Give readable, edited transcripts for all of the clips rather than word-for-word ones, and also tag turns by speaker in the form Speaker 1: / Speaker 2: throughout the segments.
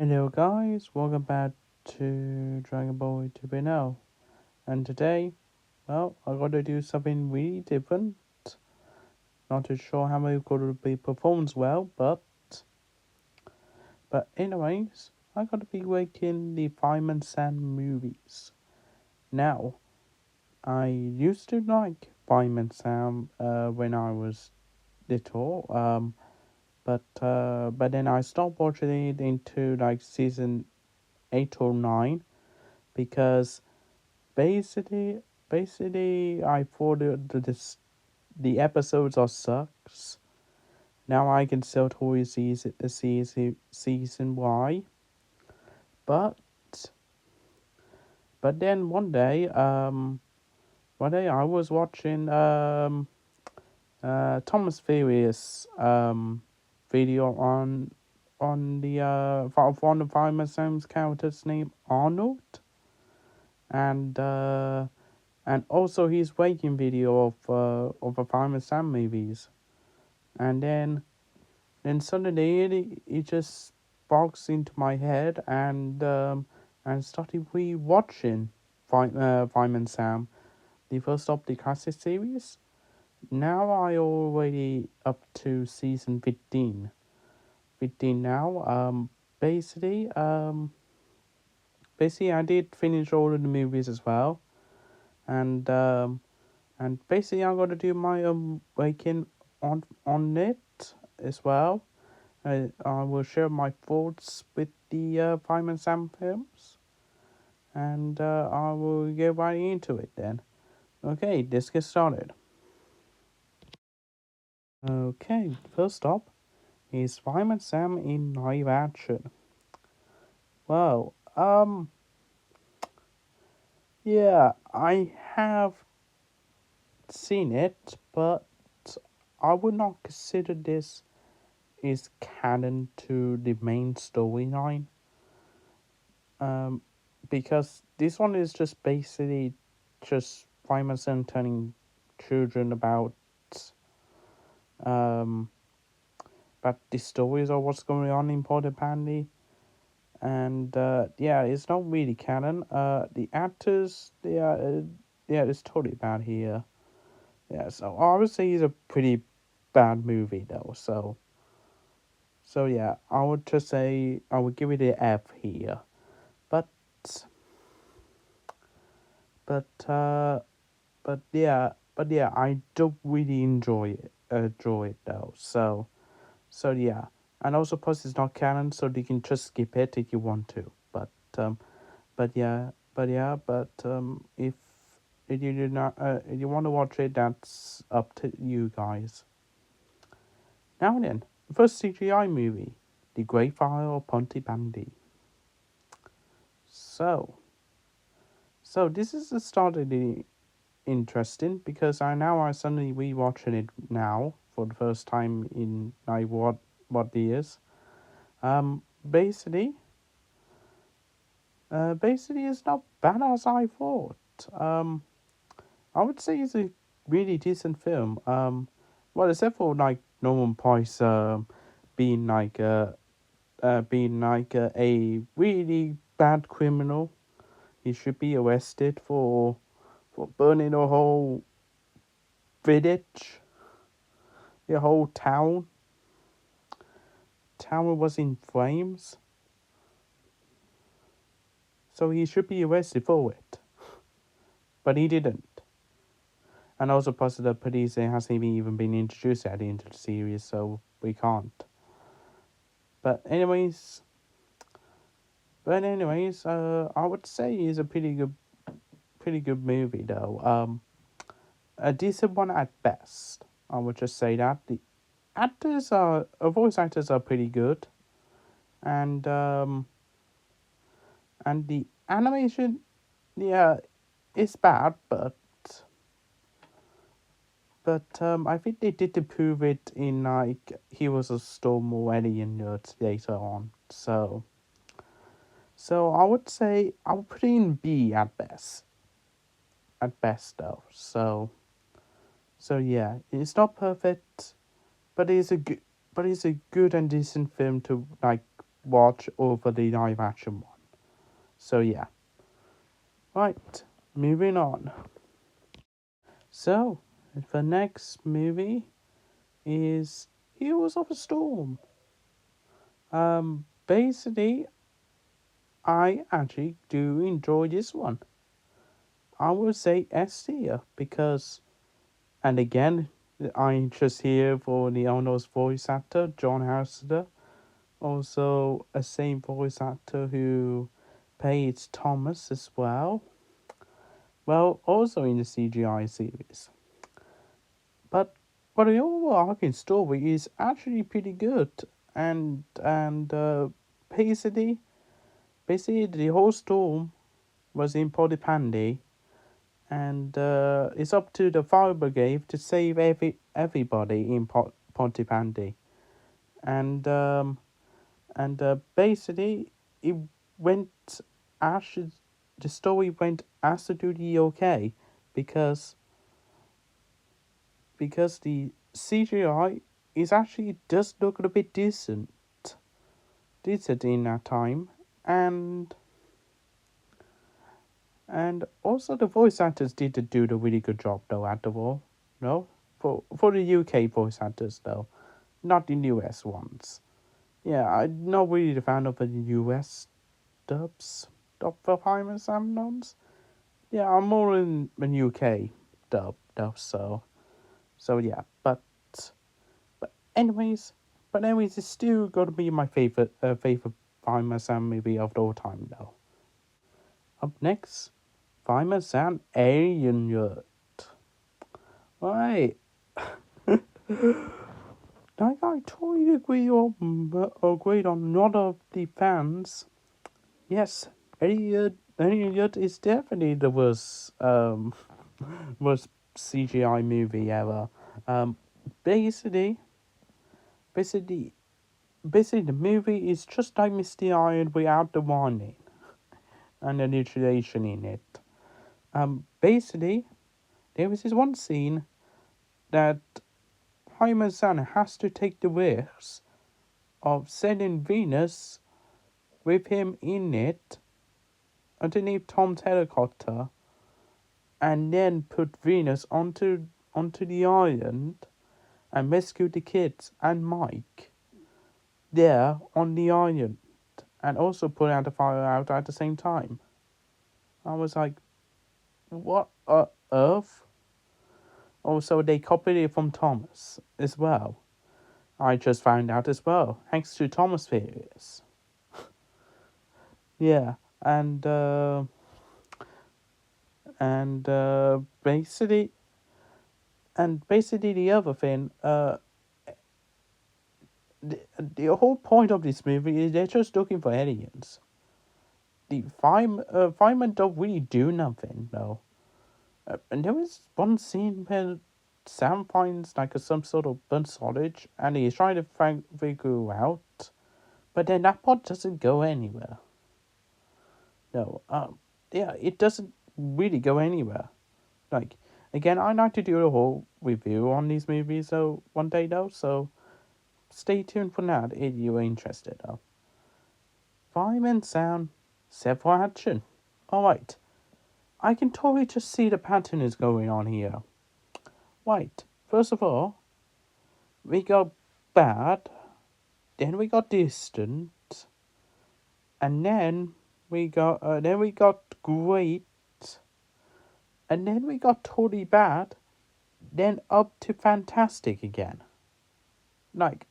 Speaker 1: Hello guys, welcome back to Dragon Ball 2.0. And today, well, I gotta do something really different. Not too sure how it gonna be performs well, but anyways, I gotta be making the Fireman Sam movies. Now, I used to like Fireman Sam when I was little, but then I stopped watching it into like season 8 or 9 because basically, I thought the episodes are sucks. Now I can still totally season why, but then one day I was watching Thomas Furious video on the one of Fireman Sam's characters named Arnold, and also his waking video of a Fireman Sam movies, and then suddenly it just bogs into my head and started rewatching Fireman Sam, the first of the classic series. Now I already up to season 15. 15 now. Basically, basically I did finish all of the movies as well, and basically I'm gonna do my waking on it as well. I will share my thoughts with the Fireman Sam films, and I will get right into it then. Okay, let's get started. Okay, first up is Fireman Sam in live action. Well, yeah, I have seen it, but I would not consider this is canon to the main storyline. Um, because this one is just basically just Fireman Sam telling children um about the stories of what's going on in Port Pandy, and yeah, it's not really canon. The actors, yeah, it's totally bad here. Yeah, so obviously it's a pretty bad movie though. So yeah, I would just say I would give it an F here, but but uh but yeah, I don't really enjoy it though. So yeah, and also plus it's not canon, so you can just skip it if you want to. Um, but if you do not if you want to watch it, that's up to you guys. Now then, the first CGI movie, The Great Fire of Pontypandy. So this is the start of the interesting because I suddenly rewatching it now for the first time in like what years. Um, basically, basically it's not bad as I thought. Um, I would say it's a really decent film. Well, except for like Norman Price, being like a really bad criminal. He should be arrested for burning a whole village, the whole town. Town was in flames, so he should be arrested for it. But he didn't. And also, plus the police hasn't even been introduced yet into the series, so we can't. But anyways, I would say it's a pretty good movie though. A decent one at best. I would just say that voice actors are pretty good, and the animation, yeah, it's bad, but I think they did improve it in like Heroes of Storm already in Nerds later on. So I would say I would put it in B at best. At best though. So yeah, it's not perfect, but it's a good and decent film to like watch over the live action one. So yeah. Right, moving on. So the next movie is Heroes of a Storm. Basically, I actually do enjoy this one. I would say S tier because, and again, I'm just here for the Arnold's voice actor, John Houser, also a same voice actor who played Thomas as well. Well, also in the CGI series. But the overarching story is actually pretty good, and basically the whole storm was in Pontypandy, and it's up to the fire brigade to save everybody in Pontypandy, and basically it went actually the story went absolutely okay because the CGI is actually does look a bit decent in that time, and also the voice actors did do the really good job though at the all. No, for the UK voice actors though, not the US ones. Yeah, I'm not really a fan of the US dub for Fireman Sam. Yeah, I'm more in the UK dub. So yeah, anyways, it's still gonna be my favorite Fireman Sam movie of all time though. Up next, Fireman Sam Alien Yacht. Right, like I totally agreed on a lot of the fans. Yes, Alien Yacht is definitely the worst CGI movie ever. Um, basically, basically, basically, the movie is just like Misty Iron without the warning and the nutrition in it. Basically, there was this one scene that Hyman Sun has to take the risk of sending Venus with him in it underneath Tom's helicopter, and then put Venus onto the island and rescue the kids and Mike there on the island, and also put out the fire out at the same time. I was like, what on earth? Also, they copied it from Thomas as well. I just found out as well, thanks to Thomas theories. Yeah, and and basically the other thing, the whole point of this movie is they're just looking for aliens. The firemen don't really do nothing though. And there was one scene where Sam finds like some sort of burnt solid, and he's trying to figure out, but then that part doesn't go anywhere. No, yeah, it doesn't really go anywhere. Like, again, I'd like to do a whole review on these movies though one day though, so stay tuned for that if you're interested though. Fireman Sam, set for action. Alright, I can totally just see the pattern is going on here. Right, first of all, we got bad, then we got distant, and then we got great, and then we got totally bad, then up to fantastic again. Like,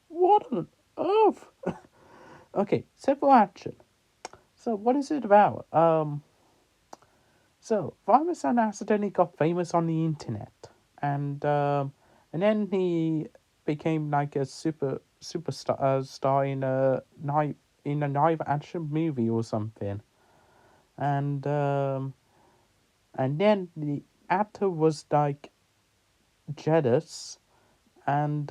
Speaker 1: what on earth? Okay, simple action. So what is it about? So Fireman accidentally got famous on the internet, and then he became like a superstar star in a live action movie or something, and then the actor was like jealous, and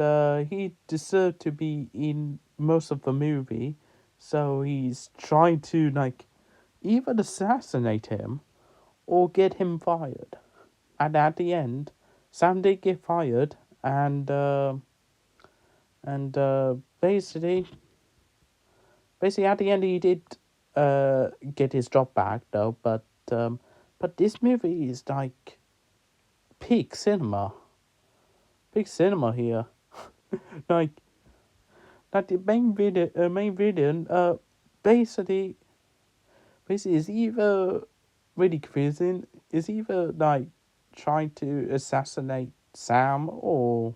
Speaker 1: he deserved to be in most of the movie, so he's trying to like either assassinate him or get him fired. And at the end, Sam did get fired, and basically, basically at the end he did get his job back though, but this movie is like peak cinema, peak cinema here. like like the main villain, basically basically is either really confusing, is either like trying to assassinate Sam or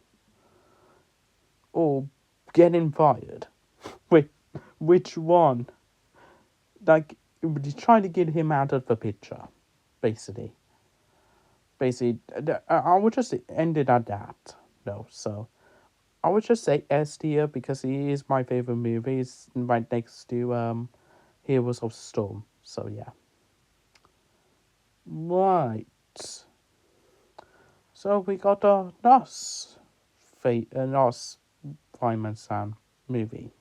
Speaker 1: getting fired. Wait, which one? Like, trying to get him out of the picture, basically. Basically, I would just end it at that, though. So, I would just say S tier because he is my favorite movie. It's right next to Heroes of Storm. So, yeah. Right. So, we got a NOS Fireman Sam movie.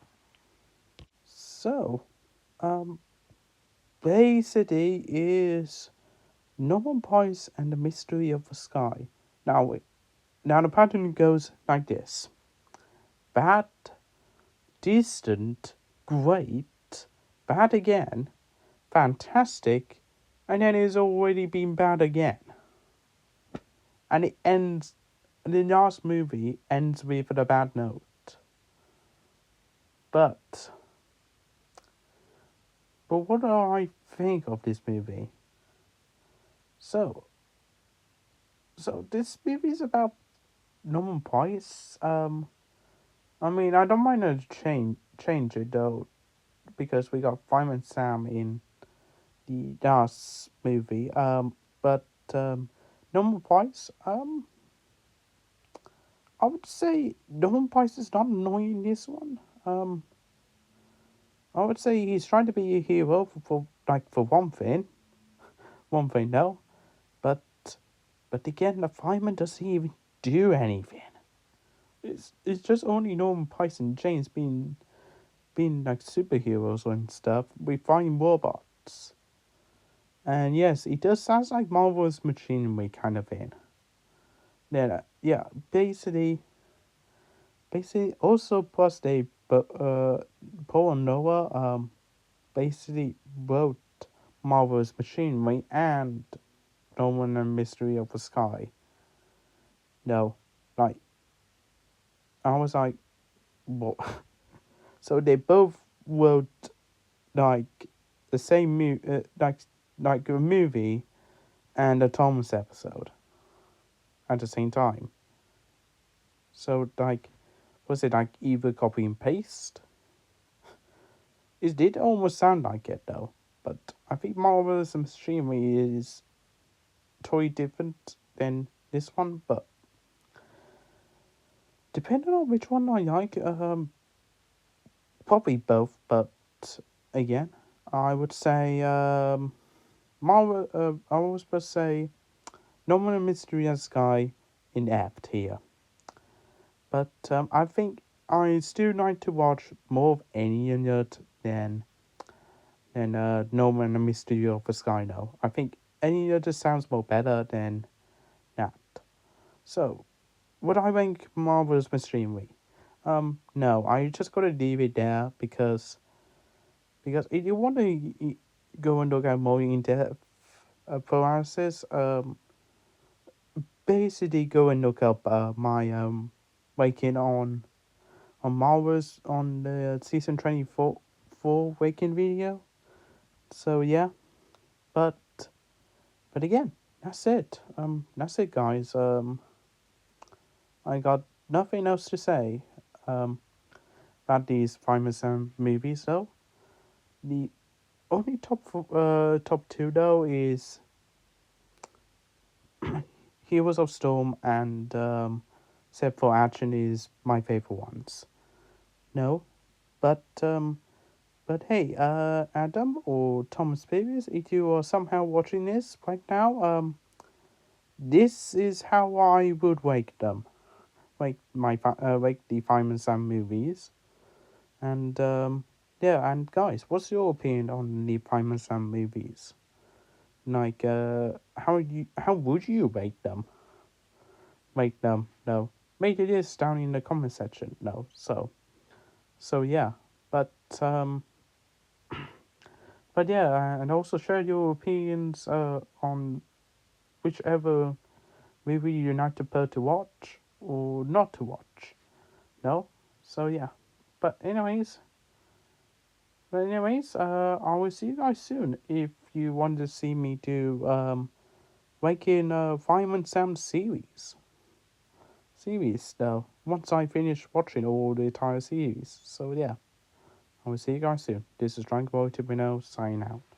Speaker 1: So, um, basically is Norman Price and the Mystery of the Sky. Now the pattern goes like this: bad, distant, great, bad again, fantastic, and then it's already been bad again. And it ends. The last movie ends with a bad note. But what do I think of this movie? So this movie is about Norman Price. I mean, I don't mind to change it though, because we got Fireman Sam in the last movie. But Norman Price. I would say Norman Price is not annoying in this one. I would say he's trying to be a hero for one thing though. But again, the fireman doesn't even do anything. It's just only Norman Price and James being like superheroes and stuff. We find robots. And yes, it does sound like Marvel's machinery kind of thing. Yeah. Basically, also plus Paul and Noah basically wrote Marvel's machinery and Norman and Mystery of the Sky. No, like I was like, what? So they both wrote like the same like a movie and a Thomas episode at the same time. So like, was it like either copy and paste? It did almost sound like it though, but I think Marvel's Machinery is totally different than this one. But depending on which one I like, probably both. But again, I would say Marvel. I was supposed to say Norman and Mystery as Sky in Apt here, but I think I still like to watch more of any unit than Norman and Mystery of the Sky now. I think any other sounds more better than that. So, would I rank Marvel's Machinery? No, I just gotta leave it there because if you want to go and look at more in depth paralysis, basically go and look up my raking on Marvel's on the season 24 raking video. So yeah, but again, that's it, guys. I got nothing else to say about these Fireman Sam movies though. The only top two though is Heroes of Storm and Set for Action is my favorite ones. No, but hey, Adam or Thomas Davis, if you are somehow watching this right now, this is how I would rate them. Rate the Fireman Sam movies. And yeah, and guys, what's your opinion on the Fireman Sam movies? Like, how would you rate them? Rate them? No, make it is down in the comment section. No, so yeah, but But yeah, and also share your opinions on whichever movie you'd like to prefer to watch or not to watch. No? So yeah. But I will see you guys soon. If you want to see me do like in Fireman Sam series though. Once I finish watching all the entire series. So yeah. I will see you guys soon. This is Dragon Ball 2.0 signing out.